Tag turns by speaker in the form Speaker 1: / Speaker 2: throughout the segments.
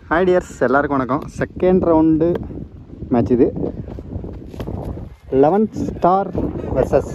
Speaker 1: Hi tears, எல்லாருக்கும் வணக்கம். Second round match இது. 11 ஸ்டார் வெர்சஸ்.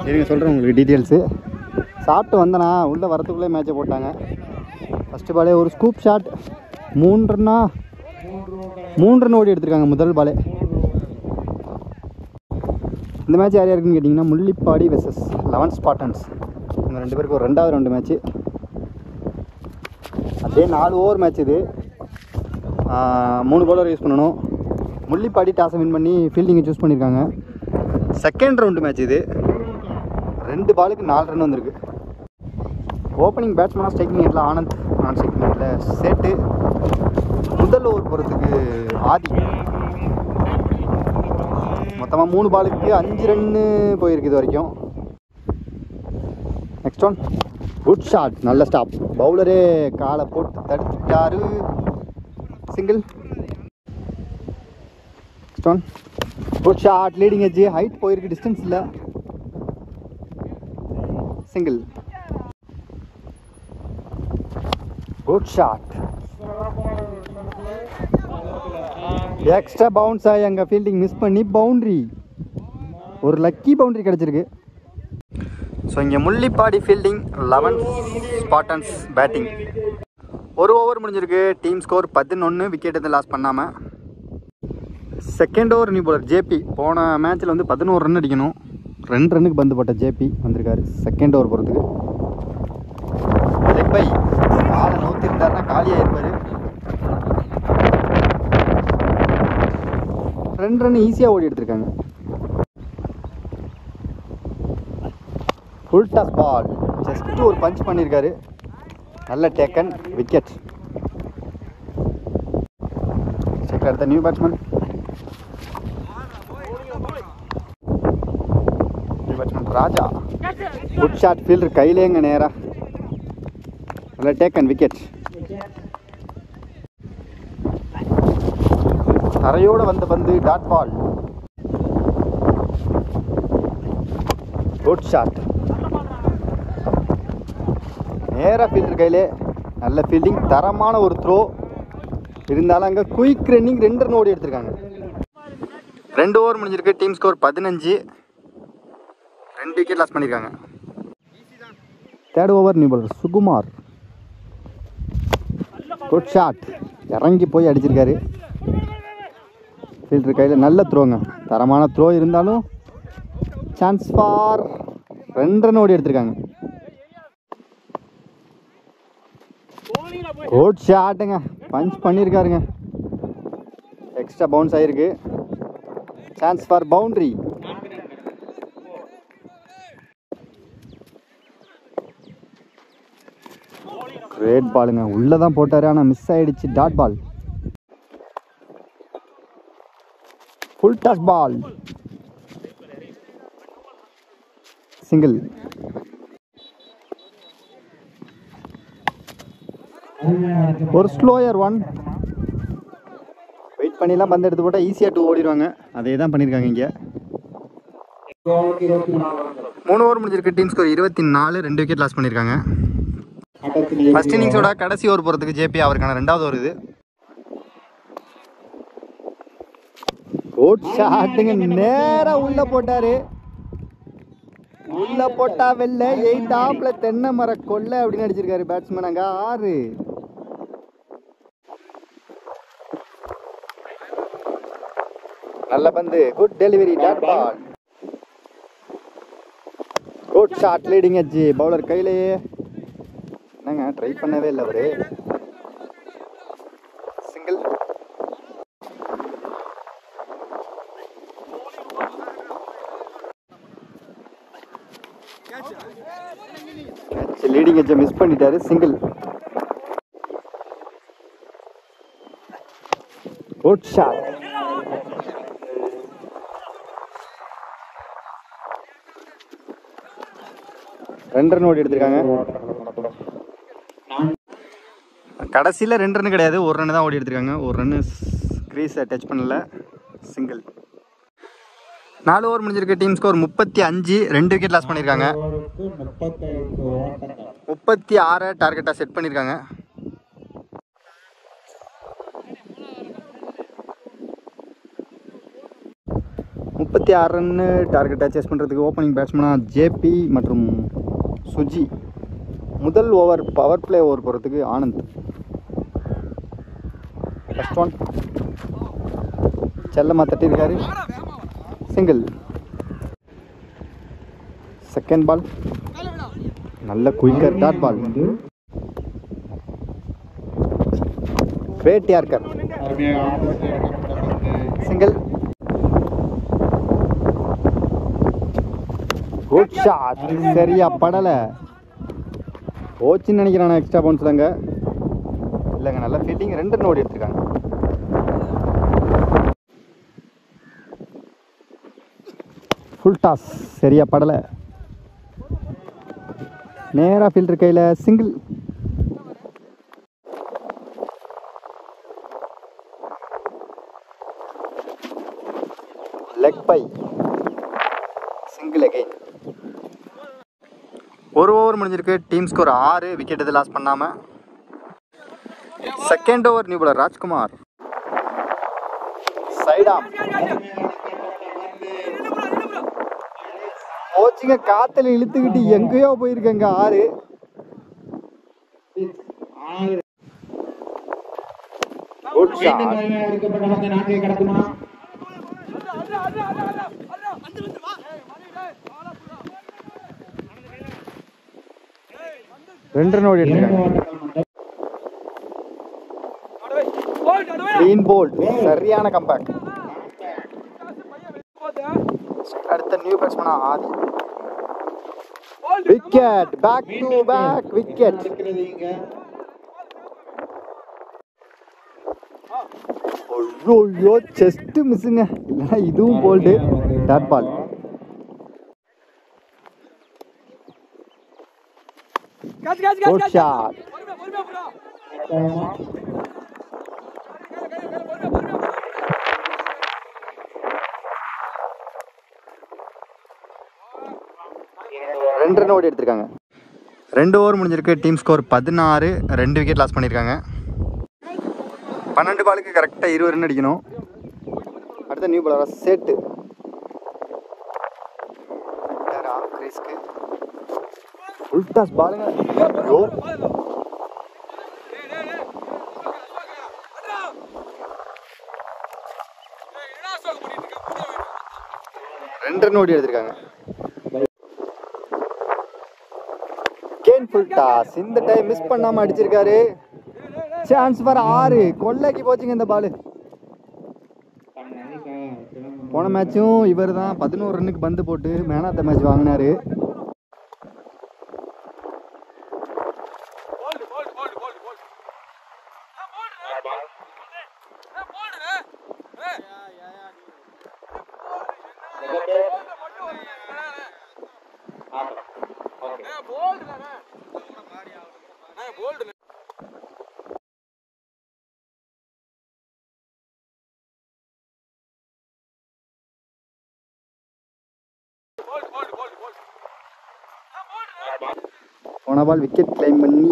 Speaker 1: இருங்க சொல்கிறேன் உங்களுக்கு டீட்டெயில்ஸு. சாப்பிட்டு வந்தேனா உள்ளே வரத்துக்குள்ளே மேட்சை போட்டாங்க. ஃபஸ்ட்டு பாலே ஒரு ஸ்கூப் ஷாட், 3 ரன் ஓடி எடுத்திருக்காங்க முதல் பாலே. இந்த மேட்ச் யார் யாருக்குன்னு கேட்டிங்கன்னா முள்ளிப்பாடி வெர்சஸ் 11 ஸ்பாட்டன்ஸ். இந்த 2 பேருக்கு ஒரு 2வது ரவுண்டு மேட்ச்சு. அதே 4 ஓவர் மேட்ச் இது. 3 பவுலர் யூஸ் பண்ணணும். முள்ளிப்பாடி டாஸை வின் பண்ணி ஃபீல்டிங்கை சூஸ் பண்ணியிருக்காங்க. செகண்ட் ரவுண்டு மேட்ச் இது. 2 பாலுக்கு 4 ரன் வந்திருக்கு. ஓப்பனிங் பேட்ஸ்மேனாக ஸ்ட்ரைக்கிங் எட்டில் ஆனந்த், நான் ஸ்ட்ரைக்கிங் எட்டில் சேட்டு. முதல் ஓவர் போகிறதுக்கு ஆதி. மொத்தமாக 3 பாலுக்கு 5 ரன்னு போயிருக்கு இது வரைக்கும். நெக்ஸ்ட் ஒன், குட் ஷாட், நல்ல ஸ்டாப். பவுலரே காலை போட்டு தடுத்துட்டாரு. Single. Next one, good shot, leading edge, height போயிருக்கு, டிஸ்டன்ஸ் இல்லை. Single. Good shot, extra bounce ஆகி அங்கே ஃபீல்டிங் மிஸ் பண்ணி பவுண்ட்ரி. ஒரு லக்கி பவுண்ட்ரி கிடச்சிருக்கு. ஸோ இங்கே Mullipadi fielding, 11 Spartans batting. 1 over முடிஞ்சிருக்கு. டீம் ஸ்கோர் 11, விக்கெட் எதுவும் லாஸ் பண்ணாமல். Second over new bowler JP. போன மேட்ச்சில் வந்து 11 ரன் அடிக்கணும். 2 ரன்னுக்கு பந்து போட்ட ஜேபி வந்திருக்காரு செகண்ட் ஓவர் போகிறதுக்கு. லெக் பை காலை நோத்திருந்தாருன்னா காலியாக இருப்பார். 2 ரன் ஈஸியாக ஓடி எடுத்திருக்காங்க. ஃபுல் டாஸ் பால், ஜஸ்ட் ஒரு பஞ்ச் பண்ணியிருக்காரு. நல்ல டேக்கன், விக்கெட். செக் அடுத்த நியூ பேட்ஸ்மேன் ராஜா. குட் ஷாட், ஃபீல்டர் கையிலேங்க நேராக. நல்ல டேக்கன், விக்கெட். தரையோடு வந்த பந்து, டாட் பால். குட் ஷாட், நேராக ஃபீல்டர் கையிலே. நல்ல ஃபீல்டிங், தரமான ஒரு த்ரோ. இருந்தாலும் அங்கே குயிக் ரன்னிங், 2 ரன் ஓடி எடுத்திருக்காங்க. 2 ஓவர் முடிஞ்சிருக்கு. டீம் ஸ்கோர் 15, 2 விக்கெட் லாஸ் பண்ணியிருக்காங்க. Third over new bowler Sukumar. Good shot, இறங்கி போய் அடிச்சிருக்காரு. ஃபீல்டர் கையில் நல்ல த்ரோங்க, தரமான த்ரோ. இருந்தாலும் சான்ஸ் ஃபார் 2 ரன் ஓடி எடுத்திருக்காங்க. குட் ஷாட்டுங்க, பஞ்ச் பண்ணியிருக்காருங்க. எக்ஸ்ட்ரா பவுன்ஸ் ஆகிருக்கு. Chance for boundary. கிரேட் பாலுங்க, உள்ளே தான் போட்டார், ஆனால் மிஸ் ஆகிடுச்சு. Dot ball. Full toss ball, single. ஒரு ஸ்லோயர் 1. வெயிட் பண்ணிலாம் பந்து எடுத்து போட்டால் ஈஸியாக 2 ஓடிடுவாங்க. அதே தான் பண்ணியிருக்காங்க இங்கே. 3 ஓவர் முடிஞ்சிருக்கு. டீம் ஸ்கோர் 24, 2 விக்கெட் லாஸ் பண்ணியிருக்காங்க. ஃபர்ஸ்ட் இன்னிங்ஸோட கடைசி ஓவர் போகிறதுக்கு ஜேபி, அவருக்கான 2வது ஓவர் இது. குட் ஷாட்டுங்க, நேராக உள்ளே போட்டார். உள்ளே போட்டா வெளில 8 ஆப்ல தென்னை மர கொல்ல அப்படின்னு அடிச்சிருக்காரு பேட்ஸ்மேன். அங்கே 6. நல்ல பந்து, good delivery, dot ball. Good shot, leading edge, பவுலர் கையிலேயே. என்னங்க ட்ரை பண்ணவே இல்லை அவரு. சிங்கிள். லீடிங் எட்ஜை மிஸ் பண்ணிட்டாரு. சிங்கிள். Good shot. ரெண்டு ரன் ஓடி எடுத்திருக்காங்க. கடைசியில் 2 ரன் கிடையாது, 1 ரன் தான் ஓடி எடுத்திருக்காங்க. 1 ரன்னு கிரீஸை டச் பண்ணல. சிங்கிள். 4 ஓவர் முடிஞ்சிருக்கு. Team score 35. 2 விக்கெட் லாஸ் பண்ணியிருக்காங்க. 36 டார்கெட்டாக செட் பண்ணியிருக்காங்க. முப்பத்தி 6 ரன்னு டார்கெட்டாக சேஸ் பண்ணுறதுக்கு ஓப்பனிங் பேட்ஸ்மேனாக ஜேபி மற்றும் சுஜி. முதல் ஓவர் பவர் பிளே ஓவர் போகிறதுக்கு ஆனந்த். ஃபர்ஸ்ட் ஒன் செல்லமாக தட்டியிருக்காரு, சிங்கிள். செகண்ட் பால் நல்ல quicker dot ball. Great yorker, single. Good shot, சரியா படலை. போச்சுன்னு நினைக்கிறேன். எக்ஸ்ட்ரா பவுன்ஸ் தாங்க. இல்லைங்க, நல்ல ஃபீல்டிங். 2 ரன் ஓடி எடுத்துருக்காங்க. ஃபுல் டாஸ், சரியா படலை. நேராக ஃபீல்டர் கையில், single. Leg bye, single again. 1 over முடிஞ்சிருக்கு. Team score 6. விக்கெட் எது லாஸ் பண்ணாமல். Second over new bowler Rajkumar. சைடாம் போச்சுங்க. காத்துல இழுத்துக்கிட்டு எங்கேயோ போயிருக்கங்க. 6. Good shot. 2 ரன் ஓடி எடுத்துருக்காங்க. கிளீன் போல்ட், சரியான கம்பேக். அடுத்த நியூ பேட்ஸ்மேனா Aadhi. Wicket, back to back wicket. ஐயோ, செஸ்ட் மிஸ்ஸுங்க. இல்லைன்னா இதுவும் bowled. Dot ball. Good shot. ரெண்டு ரன் ஓடி எடுத்திருக்காங்க. 2 ஓவர் முடிஞ்சிருக்கு. Team score 16. 2 விக்கெட் லாஸ் பண்ணியிருக்காங்க. 12 பாலுக்கு கரெக்டாக 20 ரன் அடிக்கணும். அடுத்த new bowler Settu. Full toss பாலுங்க. ஐயோ, 2 ரன் ஓடி எடுத்திருக்காங்க. Full toss. இந்த டைம் மிஸ் பண்ணாம அடிச்சிருக்காரு. Chance for 6. கொள்ளைக்கு போச்சுங்க இந்த பால். போன மேட்சும் இவர் தான் 11 ரன்னுக்கு பந்து போட்டு மேன் ஆஃப் த மேட்ச் வாங்கினாரு. போன பால் விக்கெட் கிளைம் பண்ணி.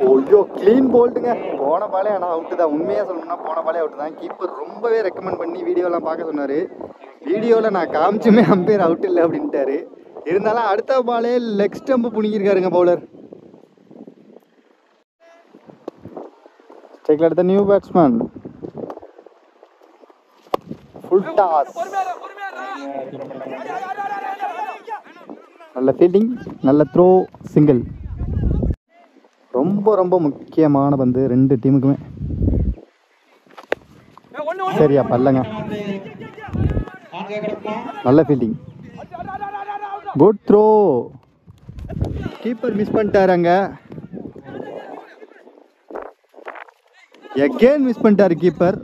Speaker 1: ஓய்யோ, கிளீன் போல்ட்டுங்க. போன பாலே ஆனால் அவுட்டு தான். உண்மையாக சொல்லணும்னா போன பாலே அவுட்டு தான். கீப்பர் ரொம்பவே ரெக்கமெண்ட் பண்ணி வீடியோலாம் பார்க்க சொன்னார். வீடியோவில் நான் காமிச்சுமே அம்பையர் அவுட் இல்லை அப்படின்ட்டாரு. இருந்தாலும் அடுத்த பாலே லெக் ஸ்டம்பு புனிக்கிருக்காருங்க பவுலர். ஸ்ட்ரைக்கில் அடுத்த நியூ பேட்ஸ்மேன். Full toss. நல்ல ஃபீல்டிங், நல்ல த்ரோ, சிங்கிள். ரொம்ப ரொம்ப முக்கியமான பந்து 2 டீமுக்குமே. சரியா பல்லங்க. நல்ல fielding, good throw. Keeper miss பண்ணிட்டாருங்க. எகெயின் மிஸ் பண்ணிட்டாரு கீப்பர்.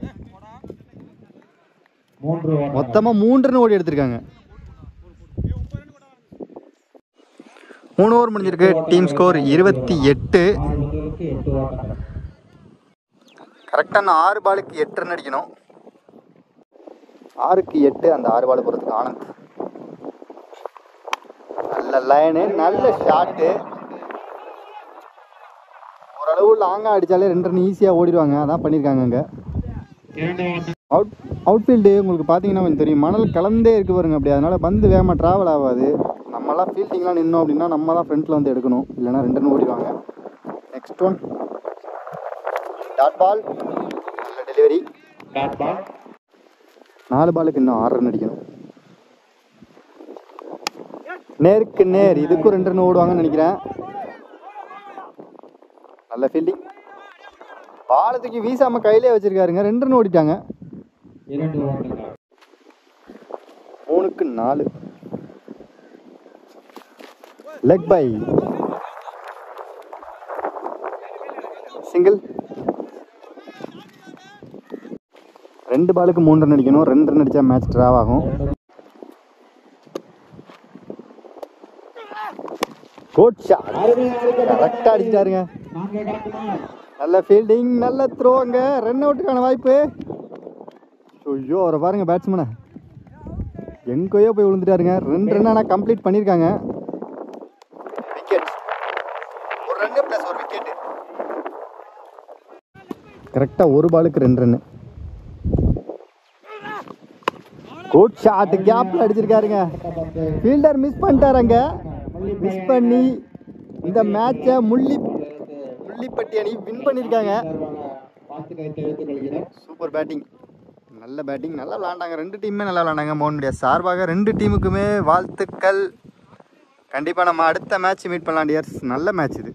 Speaker 1: மொத்தமாக 3 ரன் ஓடி எடுத்திருக்காங்க. 3 ஓவர் முடிஞ்சிருக்கு. Team score 28. கரெக்டான 6 பாலுக்கு 8 ரன் அடிக்கணும். 6க்கு 8 அந்த 6 பால் போகிறதுக்கு ஆனந்த். நல்ல லைனு, நல்ல ஷாட்டு. ஓரளவு லாங்காக அடித்தாலே 2 ரன் ஈஸியாக ஓடிடுவாங்க. அதான் பண்ணியிருக்காங்க அங்கே. அவுட்ஃபீல்டு உங்களுக்கு பார்த்தீங்கன்னா கொஞ்சம் தெரியும், மணல் கலந்தே இருக்கு பாருங்க. அப்படி அதனால் பந்து வேகமாக ட்ராவல் ஆகாது. நம்மலாம் ஃபீல்டிங்லாம் நின்னோம் அப்படின்னா நம்ம தான் ஃப்ரண்ட்டில் வந்து எடுக்கணும், இல்லைனா 2 ரன் ஓடிடுவாங்க. Next one dot ball. நல்ல டெலிவரி. 4 பாலுக்கு இன்னும் 6 ரன் அடிக்கணும். நேருக்கு நேர், இதுக்கும் 2 ரன் ஓடுவாங்கன்னு நினைக்கிறேன். நல்ல ஃபீல்டிங். பாலத்துக்கு வீசாம கையிலே வச்சிருக்காருங்க. 2 ரன் ஓடிட்டாங்க. 3க்கு 4. Leg bye single. 2 பாலுக்கு 3 ரன் அடிக்கணும். 2 ரன் அடிச்சா மேட்ச் டிராவ் ஆகும். Good shot. கரெக்டாக அடிச்சிட்டாருங்க. நல்ல ஃபீல்டிங், நல்ல த்ரோங்க. ரன் அவுட்டுக்கான வாய்ப்பு. ஐயோ அவரை பாருங்க, பேட்ஸ்மேனை எங்கேயோ போய் விழுந்துட்டாருங்க. 2 ரன் ஆனால் கம்ப்ளீட் பண்ணியிருக்காங்க. Wicket, 1 run plus 1 wicket. கரெக்டாக 1 பாலுக்கு 2 ரன். குட் ஷாட், கேப்ல அடிச்சிருக்காருங்க. ஃபீல்டர் மிஸ் பண்ணிட்டாருங்க. மிஸ் பண்ணி இந்த மேட்சை முள்ளிப்பட்டி அணி வின் பண்ணியிருக்காங்க. சூப்பர் பேட்டிங், நல்ல பேட்டிங், நல்லா விளாண்டாங்க. 2 டீமுமே நல்லா விளாண்டாங்க. மோகனுடைய சார்பாக 2 டீமுக்குமே வாழ்த்துக்கள். கண்டிப்பாக நம்ம அடுத்த மேட்ச் மீட் பண்ணலாம் டியர்ஸ். நல்ல மேட்ச் இது.